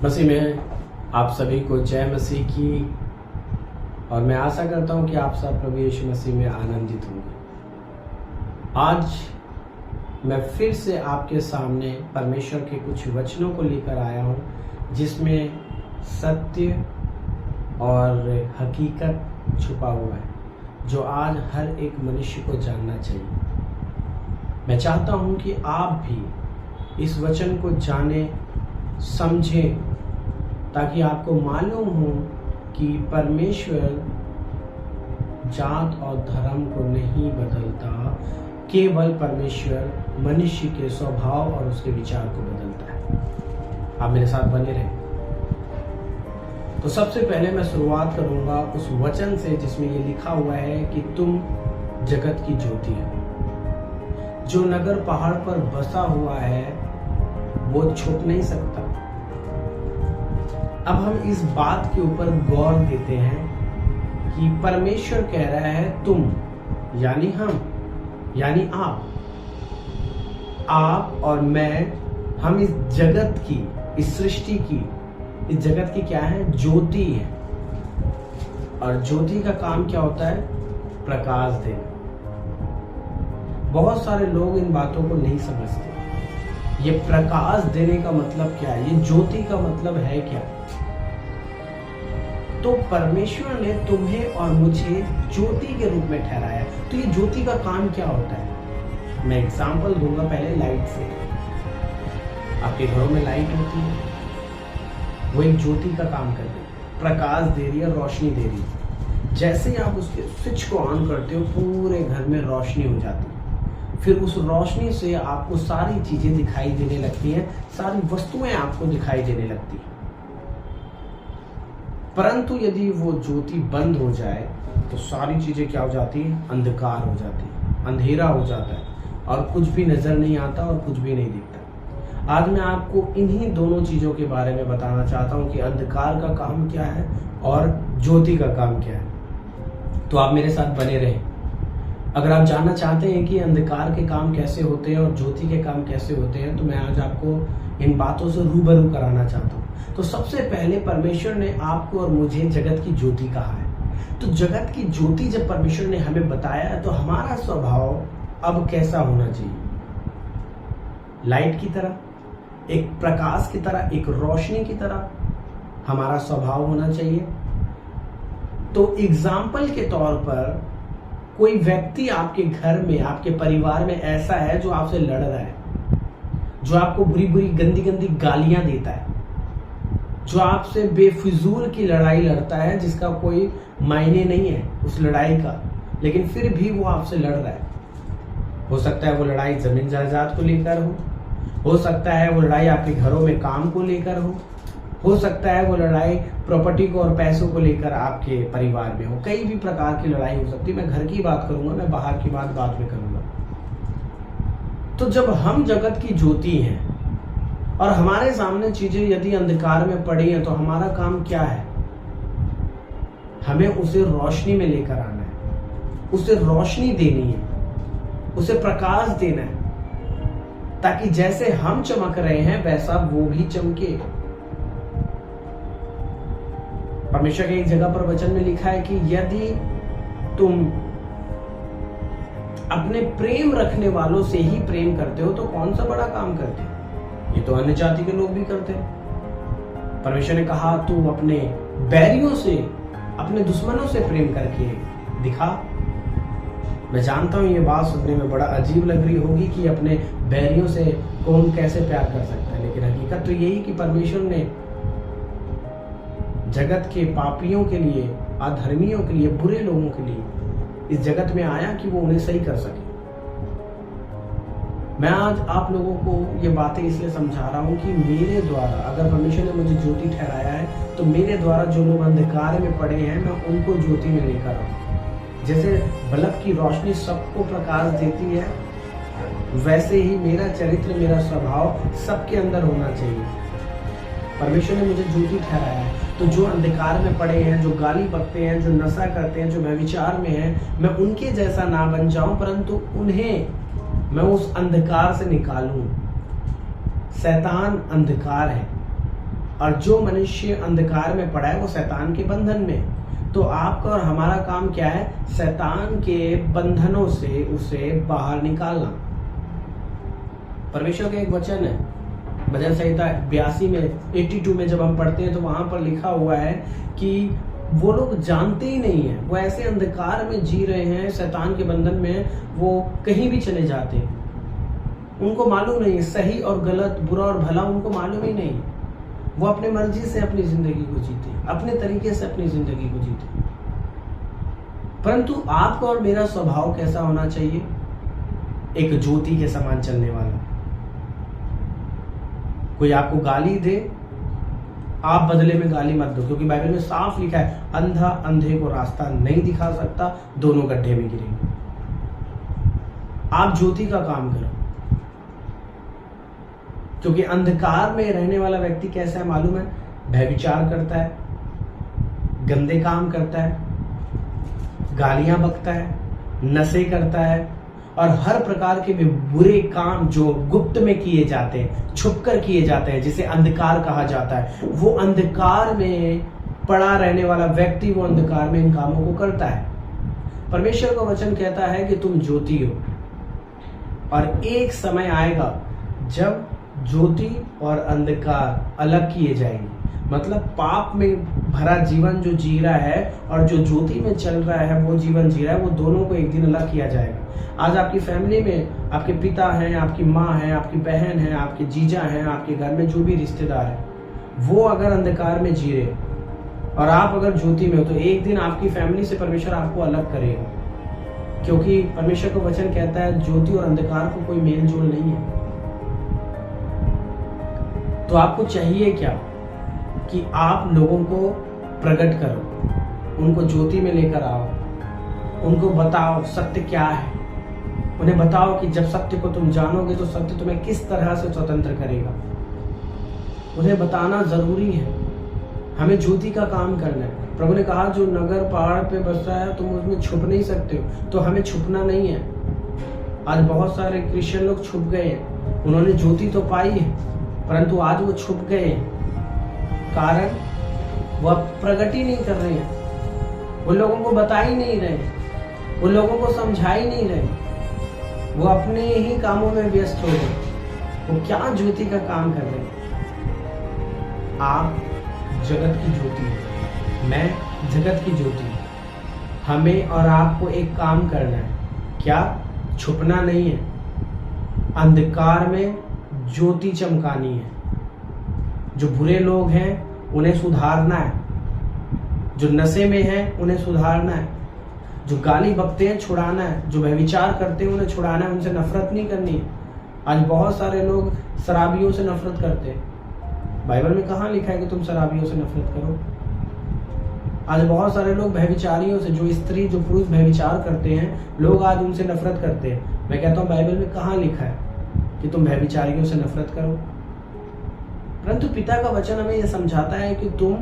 मसीह में आप सभी को जय मसीह की। और मैं आशा करता हूं कि आप सब प्रभु यीशु मसीह में आनंदित होंगे। आज मैं फिर से आपके सामने परमेश्वर के कुछ वचनों को लेकर आया हूं, जिसमें सत्य और हकीकत छुपा हुआ है, जो आज हर एक मनुष्य को जानना चाहिए। मैं चाहता हूं कि आप भी इस वचन को जाने समझें, ताकि आपको मालूम हो कि परमेश्वर जात और धर्म को नहीं बदलता, केवल परमेश्वर मनुष्य के स्वभाव और उसके विचार को बदलता है। आप मेरे साथ बने रहें। तो सबसे पहले मैं शुरुआत करूंगा उस वचन से जिसमें ये लिखा हुआ है कि तुम जगत की ज्योति है। जो नगर पहाड़ पर बसा हुआ है वो छुप नहीं सकता। अब हम इस बात के ऊपर गौर देते हैं कि परमेश्वर कह रहा है तुम, यानी हम, यानी आप और मैं, हम इस जगत की, इस सृष्टि की, इस जगत की क्या है? ज्योति है। और ज्योति का काम क्या होता है? प्रकाश देना। बहुत सारे लोग इन बातों को नहीं समझते। ये प्रकाश देने का मतलब क्या है? ये ज्योति का मतलब है क्या? तो परमेश्वर ने तुम्हें और मुझे ज्योति के रूप में ठहराया। तो ये ज्योति का काम क्या होता है? मैं एग्जांपल दूंगा पहले लाइट से। आपके घरों में लाइट होती है, वो एक ज्योति का काम कर रही है, प्रकाश दे रही है, रोशनी दे रही है। जैसे ही आप उसके स्विच को ऑन करते हो, पूरे घर में रोशनी हो जाती है। फिर उस रोशनी से आपको सारी चीजें दिखाई देने लगती हैं, सारी वस्तुएं आपको दिखाई देने लगती हैं। परंतु यदि वो ज्योति बंद हो जाए तो सारी चीजें क्या हो जाती है? अंधकार हो जाती है, अंधेरा हो जाता है, और कुछ भी नजर नहीं आता और कुछ भी नहीं दिखता। आज मैं आपको इन्हीं दोनों चीजों के बारे में बताना चाहता हूं कि अंधकार का काम क्या है और ज्योति का काम क्या है। तो आप मेरे साथ बने रहें। अगर आप जानना चाहते हैं कि अंधकार के काम कैसे होते हैं और ज्योति के काम कैसे होते हैं, तो मैं आज आपको इन बातों से रूबरू कराना चाहता हूँ। तो सबसे पहले परमेश्वर ने आपको और मुझे जगत की ज्योति कहा है। तो जगत की ज्योति जब परमेश्वर ने हमें बताया है, तो हमारा स्वभाव अब कैसा होना चाहिए? लाइट की तरह, एक प्रकाश की तरह, एक रोशनी की तरह हमारा स्वभाव होना चाहिए। तो एग्जाम्पल के तौर पर कोई व्यक्ति आपके घर में, आपके परिवार में ऐसा है जो आपसे लड़ रहा है, जो आपको बुरी बुरी गंदी गंदी गालियां देता है, जो आपसे बेफिजूल की लड़ाई लड़ता है, जिसका कोई मायने नहीं है उस लड़ाई का, लेकिन फिर भी वो आपसे लड़ रहा है। हो सकता है वो लड़ाई जमीन जायदाद को लेकर हो सकता है वो लड़ाई आपके घरों में काम को लेकर हो सकता है वो लड़ाई प्रॉपर्टी को और पैसों को लेकर आपके परिवार में हो। कई भी प्रकार की लड़ाई हो सकती है। मैं घर की बात करूंगा, मैं बाहर की बात बाद में करूंगा। तो जब हम जगत की ज्योति हैं और हमारे सामने चीजें यदि अंधकार में पड़ी हैं, तो हमारा काम क्या है? हमें उसे रोशनी में लेकर आना है, उसे रोशनी देनी है, उसे प्रकाश देना है, ताकि जैसे हम चमक रहे हैं वैसा वो भी चमके। परमेश्वर के एक जगह पर वचन में लिखा है कि यदि तुम अपने प्रेम रखने वालों से ही प्रेम करते हो, तो कौन सा बड़ा काम करते हो? ये तो अन्य जाति के लोग भी करते हैं। परमेश्वर ने कहा तू अपने बैरियों से, अपने दुश्मनों से प्रेम करके दिखा। मैं जानता हूं ये बात सुनने में बड़ा अजीब लग रही होगी कि अपने बैरियों से कौन कैसे प्यार कर सकता है, लेकिन हकीकत तो यही कि परमेश्वर ने जगत के पापियों के लिए, अधर्मियों के लिए, बुरे लोगों के लिए इस जगत में आया कि वो उन्हें सही कर सके। मैं आज आप लोगों को ये बातें इसलिए समझा रहा हूं कि मेरे द्वारा, अगर परमेश्वर ने मुझे ज्योति ठहराया है, तो मेरे द्वारा जो लोग अंधकार में पड़े हैं, मैं उनको ज्योति में लेकर आऊं। जैसे बल्ब की रोशनी सबको प्रकाश देती है, वैसे ही मेरा चरित्र, मेरा स्वभाव सबके अंदर होना चाहिए। परमेश्वर ने मुझे ज्योति ठहराया है, तो जो अंधकार में पड़े हैं, जो गाली बकते हैं, जो नशा करते हैं, जो व्यभिचार में हैं, मैं उनके जैसा ना बन जाऊं, परंतु उन्हें मैं उस अंधकार से निकालूं। शैतान अंधकार है और जो मनुष्य अंधकार में पड़ा है वो शैतान के बंधन में। तो आपका और हमारा काम क्या है? शैतान के बंधनों से उसे बाहर निकालना। परमेश्वर का एक वचन है, भजन संहिता 82 में 82 में जब हम पढ़ते हैं तो वहां पर लिखा हुआ है कि वो लोग जानते ही नहीं है, वो ऐसे अंधकार में जी रहे हैं, शैतान के बंधन में वो कहीं भी चले जाते हैं, उनको मालूम नहीं है सही और गलत, बुरा और भला, उनको मालूम ही नहीं। वो अपने मर्जी से अपनी जिंदगी को जीते, अपने तरीके से अपनी जिंदगी को जीते। परंतु आपका और मेरा स्वभाव कैसा होना चाहिए? एक ज्योति के समान चलने वाला। कोई आपको गाली दे, आप बदले में गाली मत दो, क्योंकि बाइबल में साफ लिखा है अंधा अंधे को रास्ता नहीं दिखा सकता, दोनों गड्ढे में गिरेंगे। आप ज्योति का काम करो, क्योंकि अंधकार में रहने वाला व्यक्ति कैसा है मालूम है? व्यभिचार करता है, गंदे काम करता है, गालियां बकता है, नशे करता है और हर प्रकार के भी बुरे काम जो गुप्त में किए जाते हैं, छुपकर किए जाते हैं, जिसे अंधकार कहा जाता है, वो अंधकार में पड़ा रहने वाला व्यक्ति वो अंधकार में इन कामों को करता है। परमेश्वर का वचन कहता है कि तुम ज्योति हो, और एक समय आएगा जब ज्योति और अंधकार अलग किए जाएंगे। मतलब पाप में भरा जीवन जो जी रहा है और जो ज्योति में चल रहा है वो जीवन जी रहा है, वो दोनों को एक दिन अलग किया जाएगा। आज आपकी फैमिली में आपके पिता हैं, आपकी माँ है, आपकी बहन है, आपके जीजा हैं, आपके घर में जो भी रिश्तेदार है, वो अगर अंधकार में जी रहे और आप अगर ज्योति में हो, तो एक दिन आपकी फैमिली से परमेश्वर आपको अलग करेगा, क्योंकि परमेश्वर का वचन कहता है ज्योति और अंधकार को कोई मेल जोल नहीं है। तो आपको चाहिए क्या? कि आप लोगों को प्रकट करो, उनको ज्योति में लेकर आओ, उनको बताओ सत्य क्या है, उन्हें बताओ कि जब सत्य को तुम जानोगे तो सत्य तुम्हें किस तरह से स्वतंत्र करेगा। उन्हें बताना जरूरी है। हमें ज्योति का काम करना है। प्रभु ने कहा जो नगर पहाड़ पे बसा है तुम उसमें छुप नहीं सकते हो, तो हमें छुपना नहीं है। आज बहुत सारे क्रिश्चियन लोग छुप गए हैं, उन्होंने ज्योति तो पाई है परंतु आज वो छुप गए हैं। कारण वो अब प्रकट ही नहीं कर रहे हैं, वो लोगों को बता ही नहीं रहे, वो लोगों को समझा ही नहीं रहे, वो अपने ही कामों में व्यस्त हो गए। वो क्या ज्योति का काम कर रहे हैं? आप जगत की ज्योति है, मैं जगत की ज्योति हूं। हमें और आपको एक काम करना है, क्या? छुपना नहीं है, अंधकार में ज्योति चमकानी है। जो बुरे लोग हैं उन्हें सुधारना है, जो नशे में हैं उन्हें सुधारना है, जो गाली बकते हैं छुड़ाना है, जो व्यभिचार करते हैं उन्हें छुड़ाना है, उनसे नफरत नहीं करनी है। आज बहुत सारे लोग शराबियों से नफरत करते हैं। बाइबल में कहाँ लिखा है कि तुम शराबियों से नफरत करो? आज बहुत सारे लोग व्यभिचारियों से, जो स्त्री जो पुरुष व्यभिचार करते हैं, लोग आज उनसे नफरत करते हैं। मैं कहता हूँ बाइबल में कहाँ लिखा है कि तुम व्यभिचारियों से नफरत करो? परंतु पिता का वचन हमें यह समझाता है कि तुम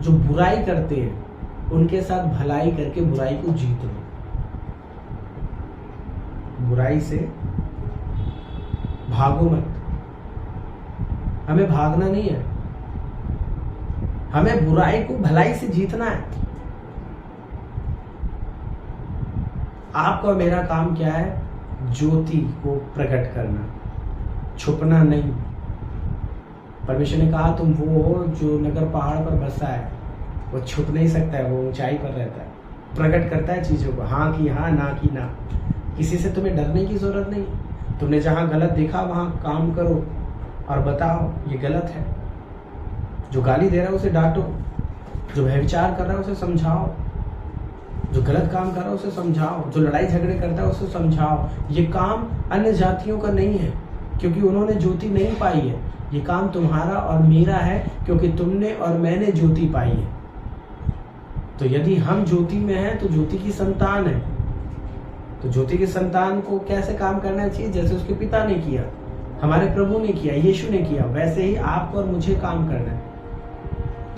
जो बुराई करते हैं उनके साथ भलाई करके बुराई को जीतो। बुराई से भागो मत। हमें भागना नहीं है, हमें बुराई को भलाई से जीतना है। आपका और मेरा काम क्या है? ज्योति को प्रकट करना, छुपना नहीं। परमेश्वर ने कहा तुम वो हो जो नगर पहाड़ पर बसा है, वो छुप नहीं सकता है, वो ऊंचाई पर रहता है, प्रकट करता है चीजों को, हाँ की हाँ, ना की ना। किसी से तुम्हें डरने की जरूरत नहीं। तुमने जहां गलत देखा वहां काम करो और बताओ ये गलत है। जो गाली दे रहा है उसे डांटो, जो व्यभिचार कर रहा है उसे समझाओ, जो गलत काम कर रहा है उसे समझाओ, जो लड़ाई झगड़े करता है उसे समझाओ। ये काम अन्य जातियों का नहीं है, क्योंकि उन्होंने ज्योति नहीं पाई है। ये काम तुम्हारा और मेरा है, क्योंकि तुमने और मैंने ज्योति पाई है। तो यदि हम ज्योति में हैं तो ज्योति की संतान है। तो ज्योति की संतान को कैसे काम करना चाहिए? जैसे उसके पिता ने किया, हमारे प्रभु ने किया, यीशु ने किया, वैसे ही आपको और मुझे काम करना है,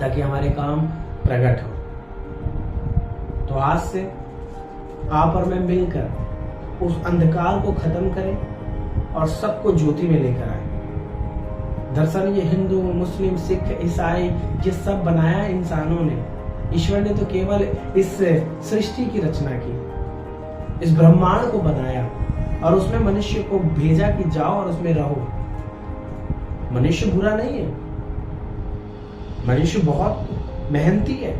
ताकि हमारे काम प्रकट हो। तो आज से आप और मैं मिलकर उस अंधकार को खत्म करें और सबको ज्योति में लेकर आए। दरअसल ये हिंदू, मुस्लिम, सिख, ईसाई ये सब बनाया इंसानों ने। ईश्वर ने तो केवल इस सृष्टि की रचना की, इस ब्रह्मांड को बनाया और उसमें मनुष्य को भेजा कि जाओ और उसमें रहो। मनुष्य बुरा नहीं है, मनुष्य बहुत मेहनती है।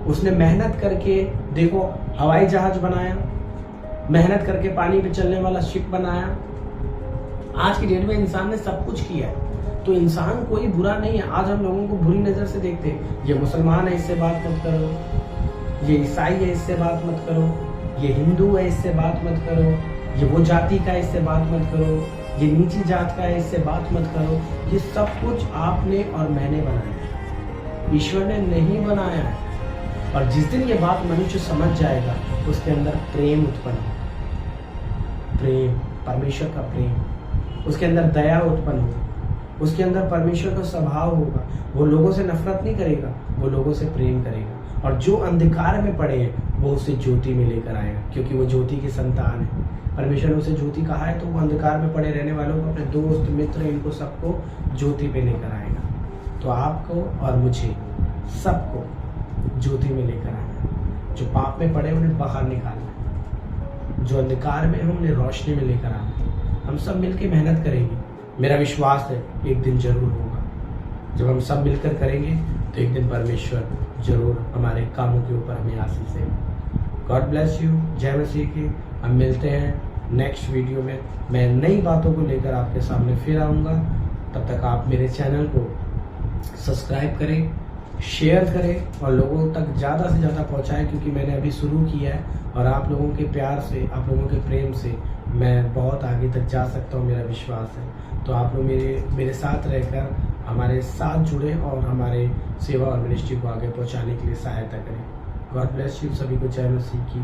उसने मेहनत करके देखो हवाई जहाज बनाया, मेहनत करके पानी पे चलने वाला शिप बनाया। आज की डेट में इंसान ने सब कुछ किया है, तो इंसान कोई बुरा नहीं है। आज हम लोगों को बुरी नजर से देखते हैं, ये मुसलमान है इससे बात मत करो, ये ईसाई है इससे बात मत करो, ये हिंदू है इससे बात मत करो, ये वो जाति का है इससे बात मत करो, ये नीची जात का है इससे बात मत करो। ये सब कुछ आपने और मैंने बनाया है, ईश्वर ने नहीं बनाया है। और जिस दिन ये बात मनुष्य समझ जाएगा, उसके अंदर प्रेम उत्पन्न होगा, प्रेम, परमेश्वर का प्रेम, उसके अंदर दया उत्पन्न होगी, उसके अंदर परमेश्वर का स्वभाव होगा। वो लोगों से नफरत नहीं करेगा, वो लोगों से प्रेम करेगा। और जो अंधकार में पड़े हैं वो उसे ज्योति में लेकर आएगा, क्योंकि वो ज्योति की संतान है। परमेश्वर ने उसे ज्योति कहा है, तो वो अंधकार में पड़े रहने वालों को, अपने दोस्त मित्र, इनको सबको ज्योति पे लेकर आएगा। तो आपको और मुझे सबको ज्योति में लेकर आना है। जो पाप में पड़े उन्हें बाहर निकालना है, जो अंधकार में है उन्हें रोशनी में लेकर आना है। हम सब मिलकर मेहनत करेंगे, मेरा विश्वास है एक दिन जरूर होगा। जब हम सब मिलकर करेंगे तो एक दिन परमेश्वर जरूर हमारे कामों के ऊपर हमें आशीष देगा। God bless you. जय मसीह की। हम मिलते हैं नेक्स्ट वीडियो में। मैं नई बातों को लेकर आपके सामने फिर आऊँगा। तब तक आप मेरे चैनल को सब्सक्राइब करें, शेयर करें और लोगों तक ज़्यादा से ज़्यादा पहुँचाएं, क्योंकि मैंने अभी शुरू किया है और आप लोगों के प्यार से, आप लोगों के प्रेम से मैं बहुत आगे तक जा सकता हूँ, मेरा विश्वास है। तो आप लोग मेरे साथ रहकर हमारे साथ जुड़े और हमारे सेवा और मिनिस्ट्री को आगे पहुँचाने के लिए सहायता करें। God bless you. सभी को जय मसीह की।